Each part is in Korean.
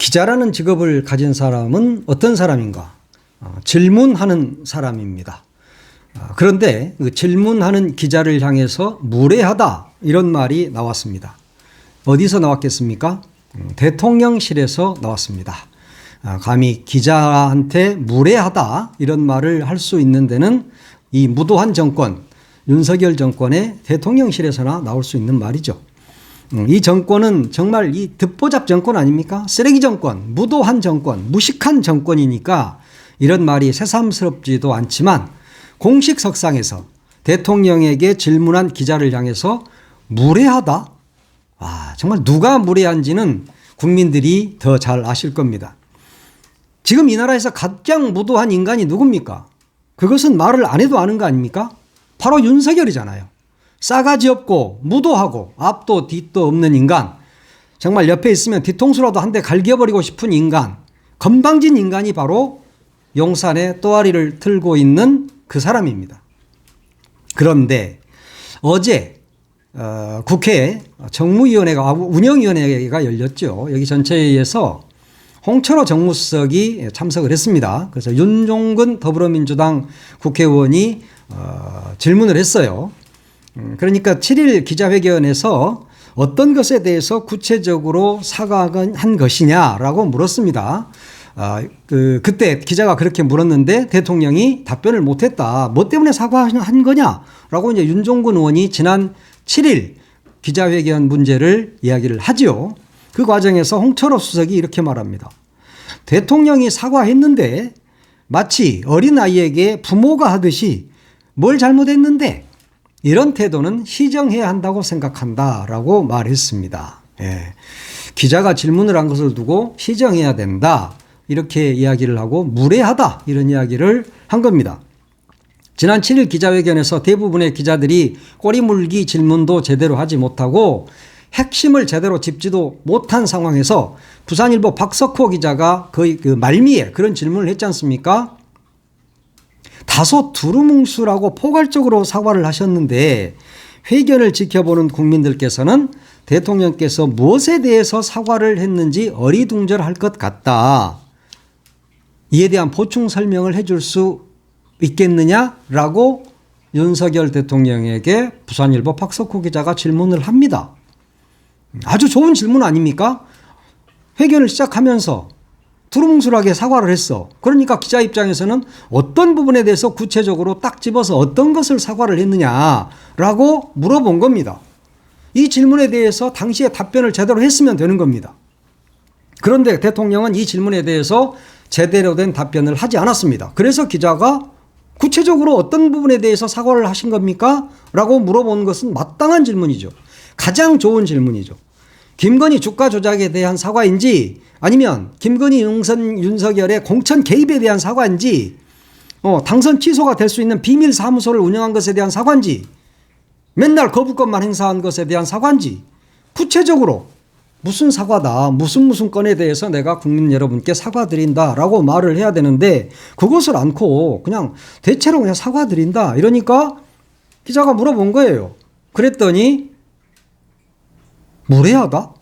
기자라는 직업을 가진 사람은 어떤 사람인가? 질문하는 사람입니다. 그런데 그 질문하는 기자를 향해서 무례하다 이런 말이 나왔습니다. 어디서 나왔겠습니까? 대통령실에서 나왔습니다. 감히 기자한테 무례하다 이런 말을 할 수 있는 데는 이 무도한 정권, 윤석열 정권의 대통령실에서나 나올 수 있는 말이죠. 이 정권은 정말 이 듣보잡 정권 아닙니까? 쓰레기 정권, 무도한 정권, 무식한 정권이니까 이런 말이 새삼스럽지도 않지만 공식 석상에서 대통령에게 질문한 기자를 향해서 무례하다? 정말 누가 무례한지는 국민들이 더 잘 아실 겁니다. 지금 이 나라에서 가장 무도한 인간이 누굽니까? 그것은 말을 안 해도 아는 거 아닙니까? 바로 윤석열이잖아요. 싸가지 없고 무도하고 앞도 뒤도 없는 인간, 정말 옆에 있으면 뒤통수라도 한 대 갈겨버리고 싶은 인간, 건방진 인간이 바로 용산에 또아리를 틀고 있는 그 사람입니다. 그런데 어제 국회 정무위원회가 운영위원회가 열렸죠. 여기 전체회의에서 홍철호 정무수석이 참석을 했습니다. 그래서 윤종근 더불어민주당 국회의원이 질문을 했어요. 그러니까 7일 기자회견에서 어떤 것에 대해서 구체적으로 사과한 것이냐라고 물었습니다. 그때 기자가 그렇게 물었는데 대통령이 답변을 못했다. 뭐 때문에 사과한 거냐라고 이제 윤종근 의원이 지난 7일 기자회견 문제를 이야기를 하죠. 그 과정에서 홍철호 수석이 이렇게 말합니다. 대통령이 사과했는데 마치 어린아이에게 부모가 하듯이 뭘 잘못했는데 이런 태도는 시정해야 한다고 생각한다라고 말했습니다. 기자가 질문을 한 것을 두고 시정해야 된다 이렇게 이야기를 하고 무례하다 이런 이야기를 한 겁니다. 지난 7일 기자회견에서 대부분의 기자들이 꼬리물기 질문도 제대로 하지 못하고 핵심을 제대로 짚지도 못한 상황에서 부산일보 박석호 기자가 거의 그 말미에 그런 질문을 했지 않습니까? 다소 두루뭉술하고 포괄적으로 사과를 하셨는데 회견을 지켜보는 국민들께서는 대통령께서 무엇에 대해서 사과를 했는지 어리둥절할 것 같다. 이에 대한 보충 설명을 해줄 수 있겠느냐라고 윤석열 대통령에게 부산일보 박석호 기자가 질문을 합니다. 아주 좋은 질문 아닙니까? 회견을 시작하면서 두루뭉술하게 사과를 했어. 그러니까 기자 입장에서는 어떤 부분에 대해서 구체적으로 딱 집어서 어떤 것을 사과를 했느냐라고 물어본 겁니다. 이 질문에 대해서 당시에 답변을 제대로 했으면 되는 겁니다. 그런데 대통령은 이 질문에 대해서 제대로 된 답변을 하지 않았습니다. 그래서 기자가 구체적으로 어떤 부분에 대해서 사과를 하신 겁니까? 라고 물어본 것은 마땅한 질문이죠. 가장 좋은 질문이죠. 김건희 주가 조작에 대한 사과인지 아니면 김건희 윤석열의 공천 개입에 대한 사과인지 당선 취소가 될 수 있는 비밀 사무소를 운영한 것에 대한 사과인지 맨날 거부권만 행사한 것에 대한 사과인지 구체적으로 무슨 사과다 무슨 건에 대해서 내가 국민 여러분께 사과드린다라고 말을 해야 되는데 그것을 않고 그냥 대체로 그냥 사과드린다 이러니까 기자가 물어본 거예요. 그랬더니 무례하다?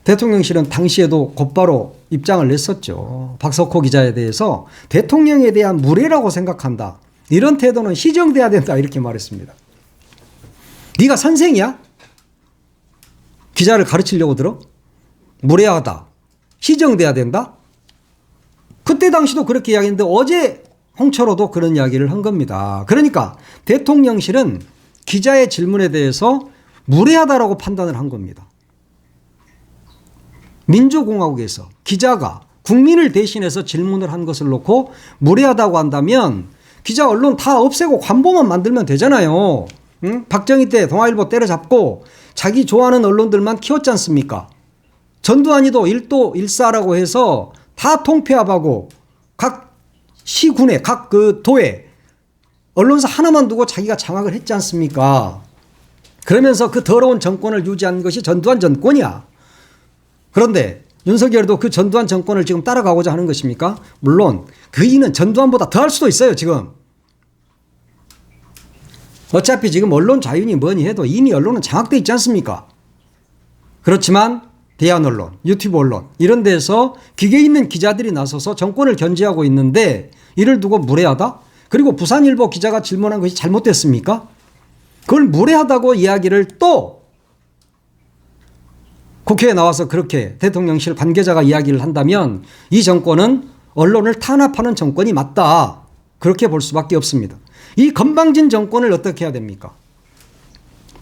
대통령실은 당시에도 곧바로 입장을 냈었죠. 박석호 기자에 대해서 대통령에 대한 무례라고 생각한다. 이런 태도는 시정돼야 된다 이렇게 말했습니다. 네가 선생이야? 기자를 가르치려고 들어? 무례하다. 시정돼야 된다? 그때 당시도 그렇게 이야기했는데 어제 홍철호도 그런 이야기를 한 겁니다. 그러니까 대통령실은 기자의 질문에 대해서 무례하다라고 판단을 한 겁니다. 민주공화국에서 기자가 국민을 대신해서 질문을 한 것을 놓고 무례하다고 한다면 기자 언론 다 없애고 관보만 만들면 되잖아요. 응? 박정희 때 동아일보 때려잡고 자기 좋아하는 언론들만 키웠지 않습니까? 전두환이도 일도 일사라고 해서 다 통폐합하고 각 시군에 각 그 도에 언론사 하나만 두고 자기가 장악을 했지 않습니까? 그러면서 그 더러운 정권을 유지한 것이 전두환 정권이야. 그런데 윤석열도 그 전두환 정권을 지금 따라가고자 하는 것입니까? 물론 그 일은 전두환보다 더 할 수도 있어요. 지금. 어차피 지금 언론 자유니 뭐니 해도 이미 언론은 장악되어 있지 않습니까? 그렇지만 대한언론, 유튜브 언론 이런 데서 기계 있는 기자들이 나서서 정권을 견제하고 있는데 이를 두고 무례하다? 그리고 부산일보 기자가 질문한 것이 잘못됐습니까? 그걸 무례하다고 이야기를 또 국회에 나와서 그렇게 대통령실 관계자가 이야기를 한다면 이 정권은 언론을 탄압하는 정권이 맞다. 그렇게 볼 수밖에 없습니다. 이 건방진 정권을 어떻게 해야 됩니까?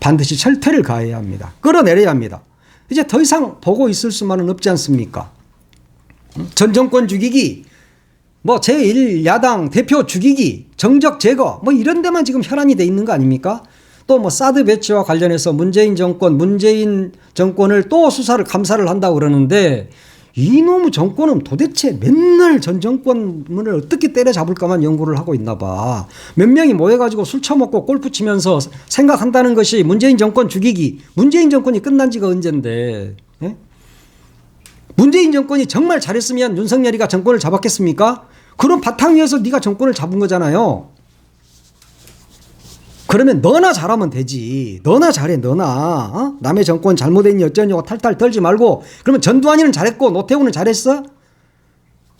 반드시 철퇴를 가해야 합니다. 끌어내려야 합니다. 이제 더 이상 보고 있을 수만은 없지 않습니까? 전 정권 죽이기, 뭐 제1야당 대표 죽이기, 정적 제거, 뭐 이런 데만 지금 혈안이 돼 있는 거 아닙니까? 또 뭐 사드 배치와 관련해서 문재인 정권을 또 수사를 감사를 한다고 그러는데 이놈의 정권은 도대체 맨날 전 정권을 어떻게 때려잡을까만 연구를 하고 있나 봐. 몇 명이 모여가지고 술 처먹고 골프 치면서 생각한다는 것이 문재인 정권 죽이기. 문재인 정권이 끝난 지가 언젠데. 예? 문재인 정권이 정말 잘했으면 윤석열이가 정권을 잡았겠습니까? 그런 바탕 위에서 네가 정권을 잡은 거잖아요. 그러면 너나 잘하면 되지. 너나 잘해, 너나. 어? 남의 정권 잘못했니 어쩌냐고 탈탈 털지 말고. 그러면 전두환이는 잘했고 노태우는 잘했어?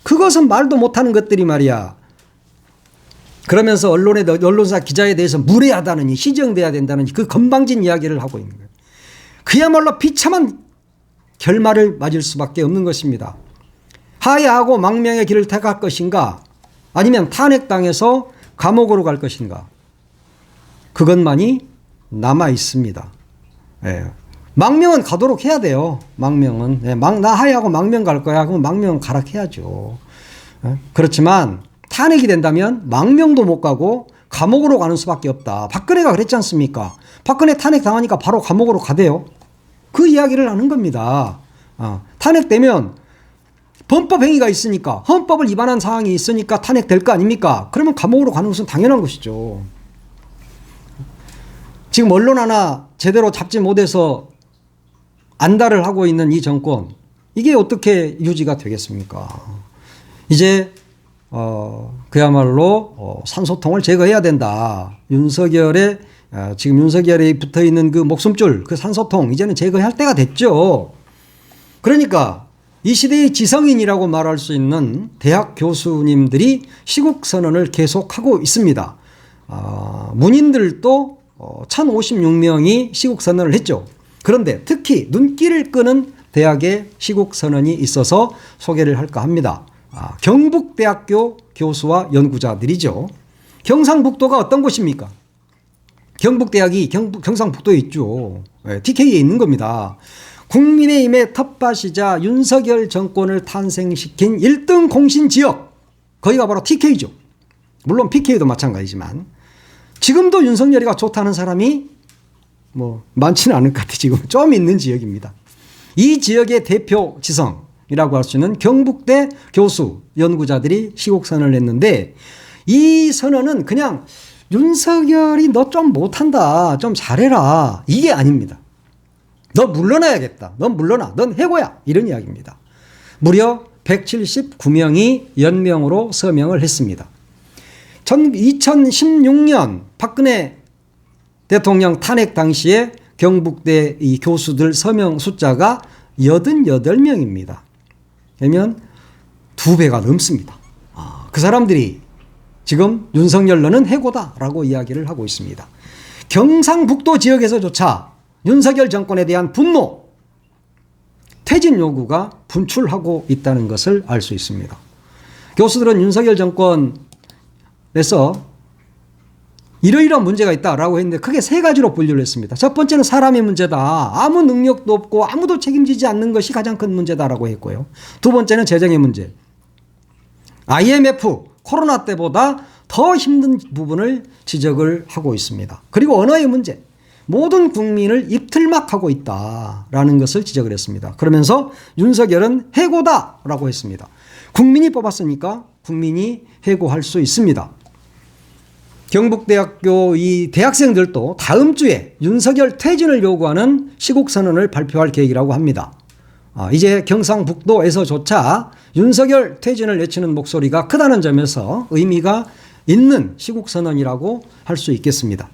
그것은 말도 못하는 것들이 말이야. 그러면서 언론사 기자에 대해서 무례하다느니 시정돼야 된다느니 그 건방진 이야기를 하고 있는 거예요. 그야말로 비참한 결말을 맞을 수밖에 없는 것입니다. 하야하고 망명의 길을 택할 것인가 아니면 탄핵당해서 감옥으로 갈 것인가. 그것만이 남아 있습니다. 예. 망명은 가도록 해야 돼요. 망명은. 예. 나 하야하고 망명 갈 거야. 그럼 망명은 가라 해야죠. 예. 그렇지만 탄핵이 된다면 망명도 못 가고 감옥으로 가는 수밖에 없다. 박근혜가 그랬지 않습니까? 박근혜 탄핵 당하니까 바로 감옥으로 가대요. 그 이야기를 하는 겁니다. 탄핵되면 범법 행위가 있으니까 헌법을 위반한 사항이 있으니까 탄핵될 거 아닙니까? 그러면 감옥으로 가는 것은 당연한 것이죠. 지금 언론 하나 제대로 잡지 못해서 안달을 하고 있는 이 정권, 이게 어떻게 유지가 되겠습니까? 이제 그야말로 산소통을 제거해야 된다. 지금 윤석열에 붙어 있는 그 목숨줄, 그 산소통 이제는 제거할 때가 됐죠. 그러니까 이 시대의 지성인이라고 말할 수 있는 대학 교수님들이 시국 선언을 계속하고 있습니다. 문인들도 1056명이 시국 선언을 했죠. 그런데 특히 눈길을 끄는 대학의 시국 선언이 있어서 소개를 할까 합니다. 경북대학교 교수와 연구자들이죠. 경상북도가 어떤 곳입니까? 경북대학이 경상북도에 있죠. TK에 있는 겁니다. 국민의힘의 텃밭이자 윤석열 정권을 탄생시킨 1등 공신 지역, 거기가 바로 TK죠. 물론 PK도 마찬가지지만 지금도 윤석열이가 좋다는 사람이 뭐 많지는 않을 것 같아요. 지금 좀 있는 지역입니다. 이 지역의 대표 지성이라고 할 수 있는 경북대 교수 연구자들이 시국 선언을 했는데 이 선언은 그냥 윤석열이 너 좀 못한다, 좀 잘해라, 이게 아닙니다. 너 물러나야겠다. 넌 물러나. 넌 해고야. 이런 이야기입니다. 무려 179명이 연명으로 서명을 했습니다. 2016년 박근혜 대통령 탄핵 당시에 경북대 이 교수들 서명 숫자가 88명입니다. 그러면 2배가 넘습니다. 그 사람들이 지금 윤석열 너는 해고다라고 이야기를 하고 있습니다. 경상북도 지역에서조차 윤석열 정권에 대한 분노, 퇴진 요구가 분출하고 있다는 것을 알 수 있습니다. 교수들은 윤석열 정권에서 이러이러한 문제가 있다라고 했는데 크게 3가지로 분류를 했습니다. 첫 번째는 사람의 문제다. 아무 능력도 없고 아무도 책임지지 않는 것이 가장 큰 문제다라고 했고요. 두 번째는 재정의 문제. IMF, 코로나 때보다 더 힘든 부분을 지적을 하고 있습니다. 그리고 언어의 문제. 모든 국민을 입틀막하고 있다라는 것을 지적을 했습니다. 그러면서 윤석열은 해고다라고 했습니다. 국민이 뽑았으니까 국민이 해고할 수 있습니다. 경북대학교 이 대학생들도 다음 주에 윤석열 퇴진을 요구하는 시국선언을 발표할 계획이라고 합니다. 이제 경상북도에서조차 윤석열 퇴진을 외치는 목소리가 크다는 점에서 의미가 있는 시국선언이라고 할 수 있겠습니다.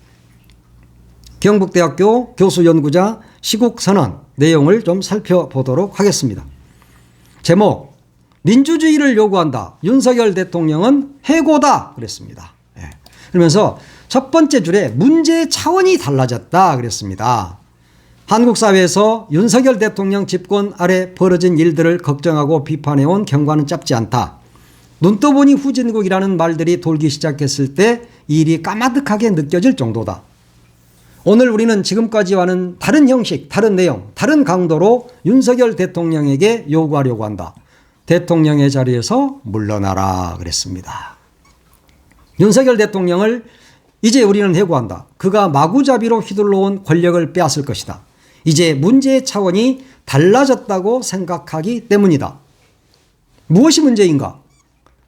경북대학교 교수 연구자 시국선언 내용을 좀 살펴보도록 하겠습니다. 제목, 민주주의를 요구한다. 윤석열 대통령은 해고다. 그랬습니다. 그러면서 첫 번째 줄에 문제의 차원이 달라졌다. 그랬습니다. 한국 사회에서 윤석열 대통령 집권 아래 벌어진 일들을 걱정하고 비판해온 경과는 짧지 않다. 눈 떠보니 후진국이라는 말들이 돌기 시작했을 때 일이 까마득하게 느껴질 정도다. 오늘 우리는 지금까지와는 다른 형식, 다른 내용, 다른 강도로 윤석열 대통령에게 요구하려고 한다. 대통령의 자리에서 물러나라 그랬습니다. 윤석열 대통령을 이제 우리는 해고한다. 그가 마구잡이로 휘둘러온 권력을 빼앗을 것이다. 이제 문제의 차원이 달라졌다고 생각하기 때문이다. 무엇이 문제인가?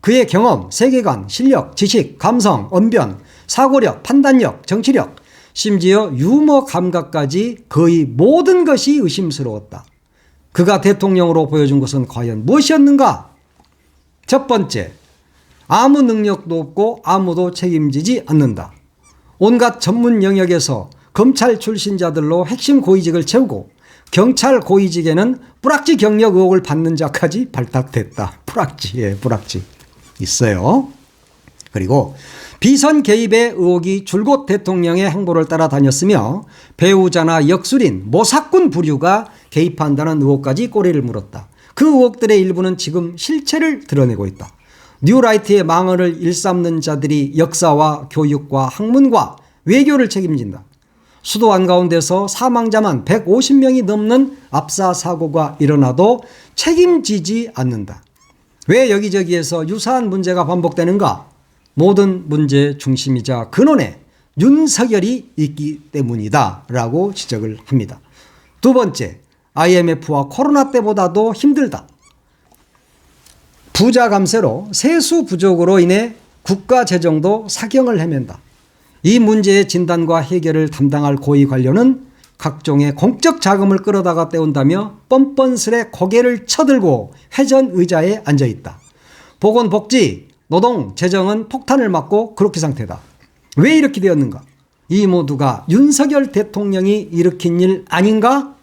그의 경험, 세계관, 실력, 지식, 감성, 언변, 사고력, 판단력, 정치력, 심지어 유머 감각까지 거의 모든 것이 의심스러웠다. 그가 대통령으로 보여준 것은 과연 무엇이었는가? 첫 번째, 아무 능력도 없고 아무도 책임지지 않는다. 온갖 전문 영역에서 검찰 출신자들로 핵심 고위직을 채우고 경찰 고위직에는 뿌락지 경력 의혹을 받는 자까지 발탁됐다. 뿌락지 있어요. 그리고 비선 개입의 의혹이 줄곧 대통령의 행보를 따라다녔으며 배우자나 역술인, 모사꾼 부류가 개입한다는 의혹까지 꼬리를 물었다. 그 의혹들의 일부는 지금 실체를 드러내고 있다. 뉴라이트의 망언을 일삼는 자들이 역사와 교육과 학문과 외교를 책임진다. 수도 한가운데서 사망자만 150명이 넘는 압사 사고가 일어나도 책임지지 않는다. 왜 여기저기에서 유사한 문제가 반복되는가? 모든 문제의 중심이자 근원에 윤석열이 있기 때문이다 라고 지적을 합니다. 두 번째, IMF와 코로나 때보다도 힘들다. 부자 감세로 세수 부족으로 인해 국가 재정도 사경을 헤맨다. 이 문제의 진단과 해결을 담당할 고위 관료는 각종의 공적 자금을 끌어다가 떼온다며 뻔뻔스레 고개를 쳐들고 회전 의자에 앉아있다. 보건복지, 노동, 재정은 폭탄을 맞고 그렇게 상태다. 왜 이렇게 되었는가? 이 모두가 윤석열 대통령이 일으킨 일 아닌가?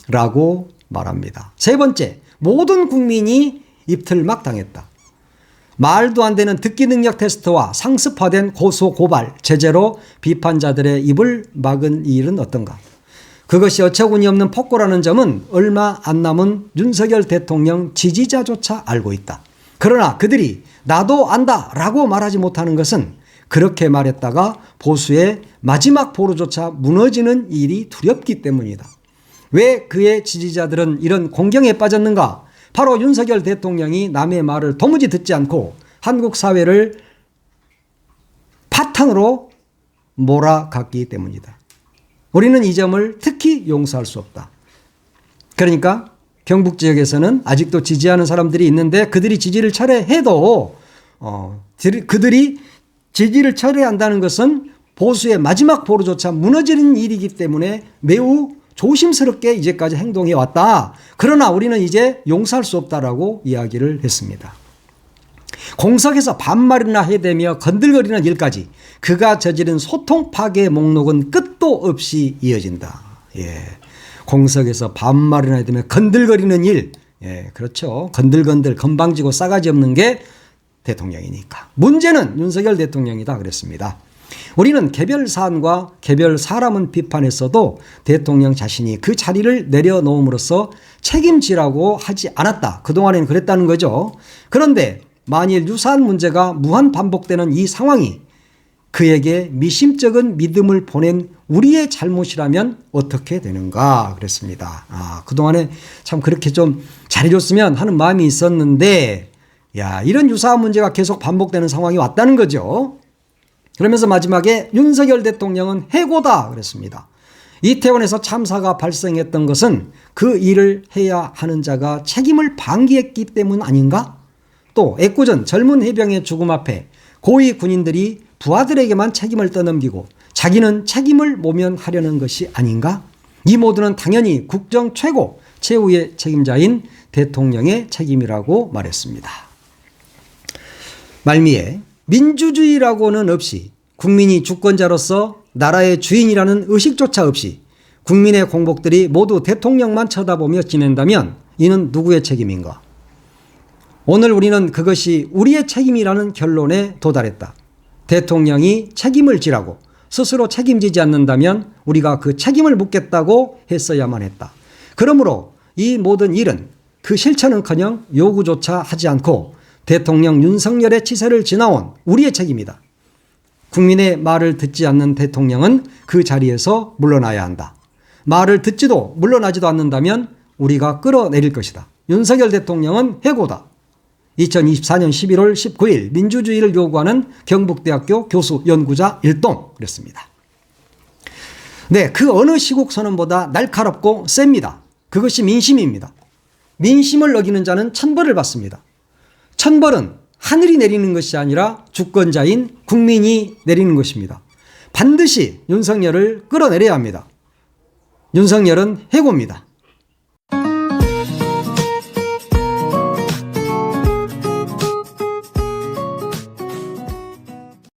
라고 말합니다. 세 번째, 모든 국민이 입틀막 당했다. 말도 안 되는 듣기 능력 테스트와 상습화된 고소 고발, 제재로 비판자들의 입을 막은 일은 어떤가? 그것이 어처구니 없는 폭거라는 점은 얼마 안 남은 윤석열 대통령 지지자조차 알고 있다. 그러나 그들이 나도 안다 라고 말하지 못하는 것은 그렇게 말했다가 보수의 마지막 보루조차 무너지는 일이 두렵기 때문이다. 왜 그의 지지자들은 이런 공경에 빠졌는가? 바로 윤석열 대통령이 남의 말을 도무지 듣지 않고 한국 사회를 바탕으로 몰아갔기 때문이다. 우리는 이 점을 특히 용서할 수 없다. 그러니까 경북 지역에서는 아직도 지지하는 사람들이 있는데 그들이 지지를 철회해도 그들이 지지를 철회한다는 것은 보수의 마지막 보루조차 무너지는 일이기 때문에 매우 조심스럽게 이제까지 행동해 왔다. 그러나 우리는 이제 용서할 수 없다라고 이야기를 했습니다. 공석에서 반말이나 해대며 건들거리는 일까지 그가 저지른 소통 파괴의 목록은 끝도 없이 이어진다. 공석에서 반말이나 해대며 건들거리는 일. 그렇죠. 건들건들 건방지고 싸가지 없는 게 대통령이니까. 문제는 윤석열 대통령이다 그랬습니다. 우리는 개별 사안과 개별 사람은 비판했어도 대통령 자신이 그 자리를 내려놓음으로써 책임지라고 하지 않았다. 그동안에는 그랬다는 거죠. 그런데 만일 유사한 문제가 무한 반복되는 이 상황이 그에게 미심쩍은 믿음을 보낸 우리의 잘못이라면 어떻게 되는가 그랬습니다. 그동안에 참 그렇게 좀 잘해줬으면 하는 마음이 있었는데 이런 유사한 문제가 계속 반복되는 상황이 왔다는 거죠. 그러면서 마지막에 윤석열 대통령은 해고다 그랬습니다. 이태원에서 참사가 발생했던 것은 그 일을 해야 하는 자가 책임을 방기했기 때문 아닌가? 또 애꿎은 젊은 해병의 죽음 앞에 고위 군인들이 부하들에게만 책임을 떠넘기고 자기는 책임을 모면하려는 것이 아닌가? 이 모두는 당연히 국정 최고, 최후의 책임자인 대통령의 책임이라고 말했습니다. 말미에 민주주의라고는 없이 국민이 주권자로서 나라의 주인이라는 의식조차 없이 국민의 공복들이 모두 대통령만 쳐다보며 지낸다면 이는 누구의 책임인가? 오늘 우리는 그것이 우리의 책임이라는 결론에 도달했다. 대통령이 책임을 지라고 스스로 책임지지 않는다면 우리가 그 책임을 묻겠다고 했어야만 했다. 그러므로 이 모든 일은 그 실천은커녕 요구조차 하지 않고 대통령 윤석열의 치세를 지나온 우리의 책임이다. 국민의 말을 듣지 않는 대통령은 그 자리에서 물러나야 한다. 말을 듣지도 물러나지도 않는다면 우리가 끌어내릴 것이다. 윤석열 대통령은 해고다. 2024년 11월 19일 민주주의를 요구하는 경북대학교 교수 연구자 일동 그랬습니다. 네, 그 어느 시국 선언보다 날카롭고 셉니다. 그것이 민심입니다. 민심을 어기는 자는 천벌을 받습니다. 천벌은 하늘이 내리는 것이 아니라 주권자인 국민이 내리는 것입니다. 반드시 윤석열을 끌어내려야 합니다. 윤석열은 해고입니다.